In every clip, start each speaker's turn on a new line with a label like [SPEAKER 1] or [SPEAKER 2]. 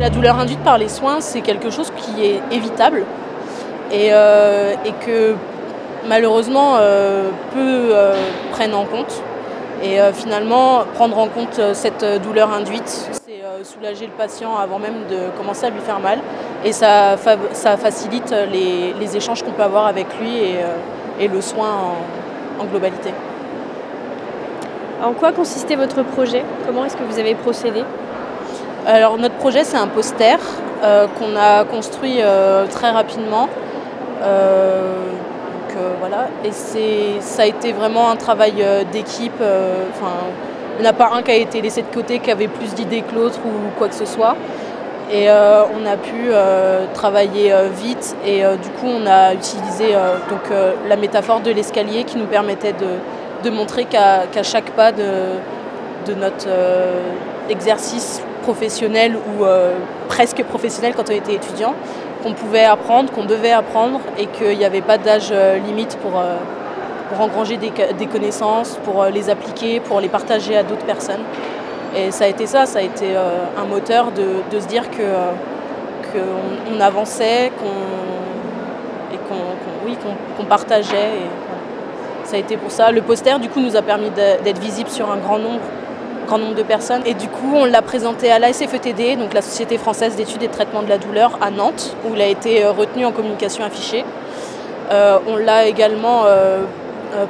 [SPEAKER 1] La douleur induite par les soins, c'est quelque chose qui est évitable et que malheureusement peu prennent en compte. Et finalement, prendre en compte cette douleur induite, c'est soulager le patient avant même de commencer à lui faire mal. Et ça facilite les échanges qu'on peut avoir avec lui et le soin en globalité.
[SPEAKER 2] En quoi consistait votre projet? Comment est-ce que vous avez procédé?
[SPEAKER 1] Alors notre projet, c'est un poster qu'on a construit très rapidement. Voilà. Et ça a été vraiment un travail d'équipe. Il n'y en a pas un qui a été laissé de côté, qui avait plus d'idées que l'autre ou quoi que ce soit. Et on a pu travailler vite et du coup on a utilisé la métaphore de l'escalier qui nous permettait de montrer qu'à chaque pas de notre exercice professionnel ou presque professionnel quand on était étudiant, qu'on pouvait apprendre, qu'on devait apprendre et qu'il n'y avait pas d'âge limite pour engranger des connaissances, pour les appliquer, pour les partager à d'autres personnes. Et ça a été un moteur de se dire qu'on avançait, qu'on partageait. Et ça a été pour ça. Le poster du coup nous a permis d'être visible sur un grand nombre de personnes. Et du coup, on l'a présenté à l'ASFETD, donc la Société française d'études et de traitement de la douleur à Nantes, où il a été retenu en communication affichée. On l'a également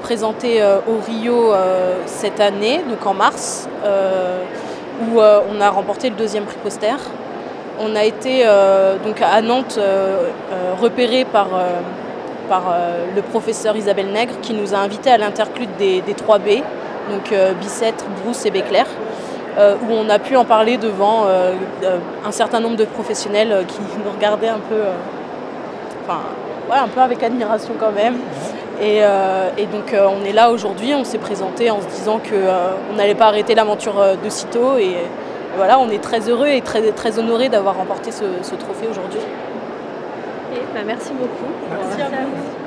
[SPEAKER 1] présenté au Rio cette année, donc en mars, où on a remporté le 2e prix poster. On a été donc à Nantes repéré par le professeur Isabelle Nègre qui nous a invités à l'interclute des 3B, donc Bicêtre, Brousse et Béclair, où on a pu en parler devant un certain nombre de professionnels qui nous regardaient un peu, un peu avec admiration quand même. Et donc on est là aujourd'hui, on s'est présenté en se disant qu'on n'allait pas arrêter l'aventure de sitôt. Et voilà, on est très heureux et très honorés d'avoir remporté ce trophée aujourd'hui.
[SPEAKER 2] Merci beaucoup.
[SPEAKER 1] Merci à vous.